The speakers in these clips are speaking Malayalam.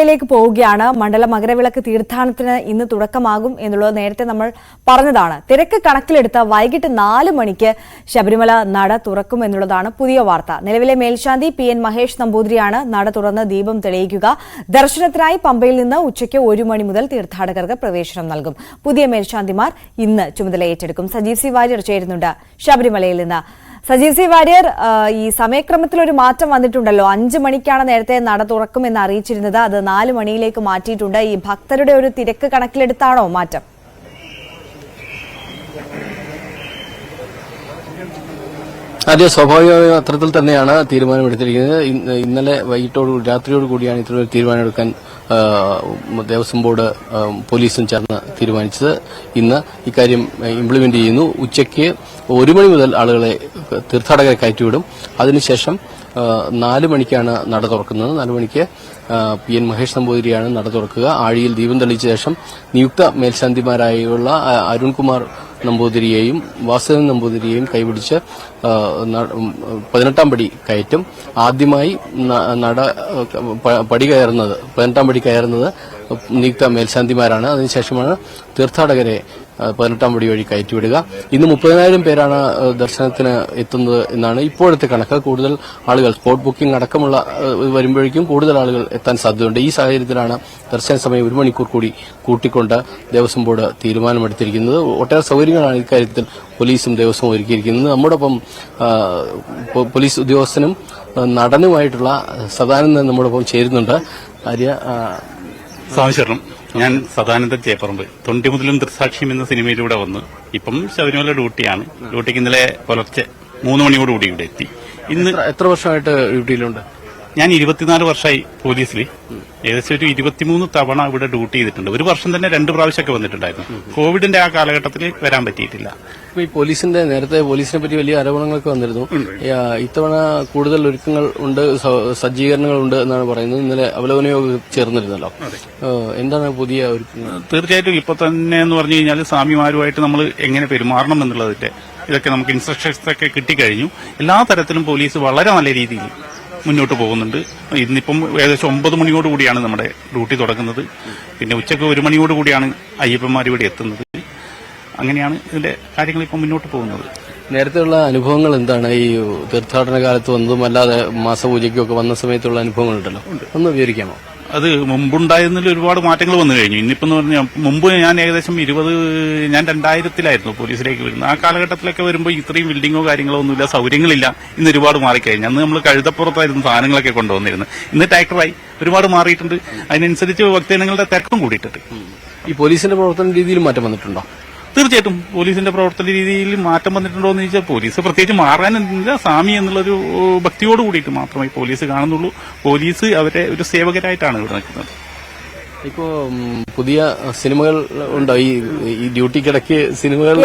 ശബരിമലയിലേക്ക് പോവുകയാണ്. മണ്ഡല മകരവിളക്ക് തീർത്ഥാടനത്തിന് ഇന്ന് തുടക്കമാകും എന്നുള്ളത് നേരത്തെ നമ്മൾ പറഞ്ഞതാണ്. തിരക്ക് കണക്കിലെടുത്ത് വൈകിട്ട് 4 മണിക്ക് ശബരിമല നട തുറക്കും എന്നുള്ളതാണ് പുതിയ വാർത്ത. നിലവിലെ മേൽശാന്തി PN മഹേഷ് നമ്പൂതിരിയാണ് നട തുറന്ന് ദീപം തെളിയിക്കുക. ദർശനത്തിനായി പമ്പയിൽ നിന്ന് ഉച്ചയ്ക്ക് 1 മണി മുതൽ തീർത്ഥാടകർക്ക് പ്രവേശനം നൽകും. പുതിയ മേൽശാന്തിമാർ ഇന്ന് ചുമതല ഏറ്റെടുക്കും. സജീവ് സി വാര്യർ ചേരുന്നുണ്ട് ശബരിമലയിൽ നിന്ന്. സജീവ് സി വാര്യർ, ഈ സമയക്രമത്തിൽ ഒരു മാറ്റം വന്നിട്ടുണ്ടല്ലോ. 5 മണിക്കാണ് നേരത്തെ നട തുറക്കുമെന്ന് അറിയിച്ചിരുന്നത്, അത് 4 മണിയിലേക്ക് മാറ്റിയിട്ടുണ്ട്. ഈ ഭക്തരുടെ ഒരു തിരക്ക് കണക്കിലെടുത്താണോ മാറ്റം? അതെ, സ്വാഭാവികമായ അത്തരത്തിൽ തന്നെയാണ് തീരുമാനമെടുത്തിരിക്കുന്നത്. ഇന്നലെ രാത്രിയോട് കൂടിയാണ് ഇത്തരത്തിൽ തീരുമാനമെടുക്കാൻ ദേവസ്വം ബോർഡ് പോലീസും ചേർന്ന് തീരുമാനിച്ചത്. ഇന്ന് ഇക്കാര്യം ഇംപ്ലിമെന്റ് ചെയ്യുന്നു. ഉച്ചയ്ക്ക് 1 മണി മുതൽ ആളുകളെ തീർത്ഥാടകരെ കയറ്റിവിടും. അതിനുശേഷം 4 മണിക്കാണ് നട തുറക്കുന്നത്. 4 മണിക്ക് PN മഹേഷ് നമ്പൂതിരിയാണ് നട തുറക്കുക. ആഴിയിൽ ദീപം തെളിയിച്ച ശേഷം നിയുക്ത മേൽശാന്തിമാരായുള്ള അരുൺകുമാർ നമ്പൂതിരിയെയും വാസുദേവൻ നമ്പൂതിരിയെയും കൈപിടിച്ച് 18ാം പടി കയറ്റും. ആദ്യമായി പടി കയറുന്നത് 18ാം പടി കയറുന്നത് നിയുക്ത മേൽശാന്തിമാരാണ്. അതിനുശേഷമാണ് തീർത്ഥാടകരെ 18ാം പടി വഴി കയറ്റിവിടുക. ഇന്ന് 30,000 പേരാണ് ദർശനത്തിന് എത്തുന്നത് എന്നാണ് ഇപ്പോഴത്തെ കണക്ക്. കൂടുതൽ ആളുകൾ സ്പോട്ട് ബുക്കിംഗ് അടക്കമുള്ള വരുമ്പോഴേക്കും കൂടുതൽ ആളുകൾ എത്താൻ സാധ്യതയുണ്ട്. ഈ സാഹചര്യത്തിലാണ് ദർശന സമയം 1 മണിക്കൂർ കൂടി കൂട്ടിക്കൊണ്ട് ദേവസ്വം ബോർഡ് തീരുമാനമെടുത്തിരിക്കുന്നത്. ഒട്ടേറെ സൗകര്യങ്ങളാണ് ഇക്കാര്യത്തിൽ പോലീസും ദേവസ്വം ഒരുക്കിയിരിക്കുന്നത്. നമ്മോടൊപ്പം പോലീസ് ഉദ്യോഗസ്ഥനും നടനുമായിട്ടുള്ള സദാനന്ദൻ നമ്മോടൊപ്പം ചേരുന്നുണ്ട്. സാമശരണം, ഞാൻ സദാനന്ദൻ ചേപ്പറമ്പ്. തൊണ്ടിമുതലും ദൃക്സാക്ഷിയും എന്ന സിനിമയിലൂടെ വന്ന് ഇപ്പം ശബരിമല ഡ്യൂട്ടിയാണ്. ഡ്യൂട്ടിക്ക് ഇന്നലെ പുലർച്ചെ 3 മണിയോടുകൂടി ഇവിടെ എത്തി. ഇന്ന് എത്ര വർഷമായിട്ട് ഡ്യൂട്ടിയിലുണ്ട്? ഞാൻ 24 വർഷമായി പോലീസിൽ. ഏകദേശം ഒരു 23 തവണ ഇവിടെ ഡ്യൂട്ടി ചെയ്തിട്ടുണ്ട്. ഒരു വർഷം തന്നെ 2 പ്രാവശ്യമൊക്കെ വന്നിട്ടുണ്ടായിരുന്നു. കോവിഡിന്റെ ആ കാലഘട്ടത്തിൽ വരാൻ പറ്റിയിട്ടില്ല. ഈ നേരത്തെ പോലീസിനെ പറ്റി വലിയ ആരോപണങ്ങളൊക്കെ വന്നിരുന്നു. ഇത്തവണ കൂടുതൽ ഒരുക്കങ്ങൾ ഉണ്ട്, സജ്ജീകരണങ്ങൾ ഉണ്ട് എന്നാണ് പറയുന്നത്. ഇന്നലെ അവലോകന യോഗം ചേർന്നിരുന്നല്ലോ. എന്താണ് പുതിയ ഒരുക്കങ്ങൾ? തീർച്ചയായിട്ടും ഇപ്പൊ തന്നെ എന്ന് പറഞ്ഞു കഴിഞ്ഞാൽ സ്വാമിമാരുമായിട്ട് നമ്മൾ എങ്ങനെ പെരുമാറണം എന്നുള്ളതിന്റെ ഇതൊക്കെ നമുക്ക് ഇൻസ്ട്രക്ഷൻസ് ഒക്കെ കിട്ടിക്കഴിഞ്ഞു. എല്ലാ തരത്തിലും പോലീസ് വളരെ നല്ല രീതിയിൽ മുന്നോട്ട് പോകുന്നുണ്ട്. ഇന്നിപ്പം ഏകദേശം 9 മണിയോടുകൂടിയാണ് നമ്മുടെ ഡ്യൂട്ടി തുടങ്ങുന്നത്. പിന്നെ ഉച്ചയ്ക്ക് 1 മണിയോടുകൂടിയാണ് അയ്യപ്പന്മാർ ഇവിടെ എത്തുന്നത്. അങ്ങനെയാണ് ഇതിന്റെ കാര്യങ്ങൾ ഇപ്പം മുന്നോട്ട് പോകുന്നത്. നേരത്തെയുള്ള അനുഭവങ്ങൾ എന്താണ്? ഈ തീർത്ഥാടന കാലത്ത് വന്നതും അല്ലാതെ മാസപൂജയ്ക്കൊക്കെ വന്ന സമയത്തുള്ള അനുഭവങ്ങളുണ്ടല്ലോ, ഒന്ന് വിവരിക്കാമോ? അത് മുമ്പുണ്ടായിരുന്നതിൽ ഒരുപാട് മാറ്റങ്ങൾ വന്നു കഴിഞ്ഞു. ഇന്നിപ്പം എന്ന് പറഞ്ഞാൽ മുമ്പ് ഞാൻ ഏകദേശം 2000-ലായിരുന്നു പോലീസിലേക്ക് വരുന്നത്. ആ കാലഘട്ടത്തിലൊക്കെ വരുമ്പോൾ ഇത്രയും ബിൽഡിങ്ങോ കാര്യങ്ങളോ ഒന്നുമില്ല, സൗകര്യങ്ങളില്ല. ഇന്ന് ഒരുപാട് മാറിക്കഴിഞ്ഞു. അന്ന് നമ്മൾ കഴുതപ്പുറത്തായിരുന്നു സാധനങ്ങളൊക്കെ കൊണ്ടുവന്നിരുന്നത്. ഇന്ന് ട്രാക്ടറായി ഒരുപാട് മാറിയിട്ടുണ്ട്. അതിനനുസരിച്ച് ഭക്തജനങ്ങളുടെ തിരക്കും കൂടിയിട്ടുണ്ട്. ഈ പോലീസിന്റെ പ്രവർത്തന രീതിയിൽ മാറ്റം വന്നിട്ടുണ്ടോ? തീർച്ചയായിട്ടും പോലീസിന്റെ പ്രവർത്തന രീതിയിൽ മാറ്റം വന്നിട്ടുണ്ടോ എന്ന് ചോദിച്ചാൽ പോലീസ് പ്രത്യേകിച്ച് മാറാനില്ല. സ്വാമി എന്നുള്ളൊരു ഭക്തിയോട് കൂടിയിട്ട് മാത്രമേ പോലീസ് കാണുന്നുള്ളൂ. പോലീസ് അവരെ ഒരു സേവകരായിട്ടാണ് ഇവിടെ നിൽക്കുന്നത്. ഇപ്പോ പുതിയ സിനിമകൾ ഉണ്ടോ? ഈ ഡ്യൂട്ടിക്കിടയ്ക്ക് സിനിമകൾ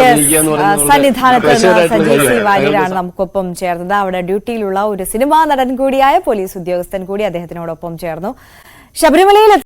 വാര്യരാണ് നമുക്കൊപ്പം ചേർന്നത്. അവിടെ ഡ്യൂട്ടിയിലുള്ള ഒരു സിനിമാ നടൻ കൂടിയായ പോലീസ് ഉദ്യോഗസ്ഥൻ കൂടി അദ്ദേഹത്തിനോടൊപ്പം ചേർന്നു. ശബരിമലയിൽ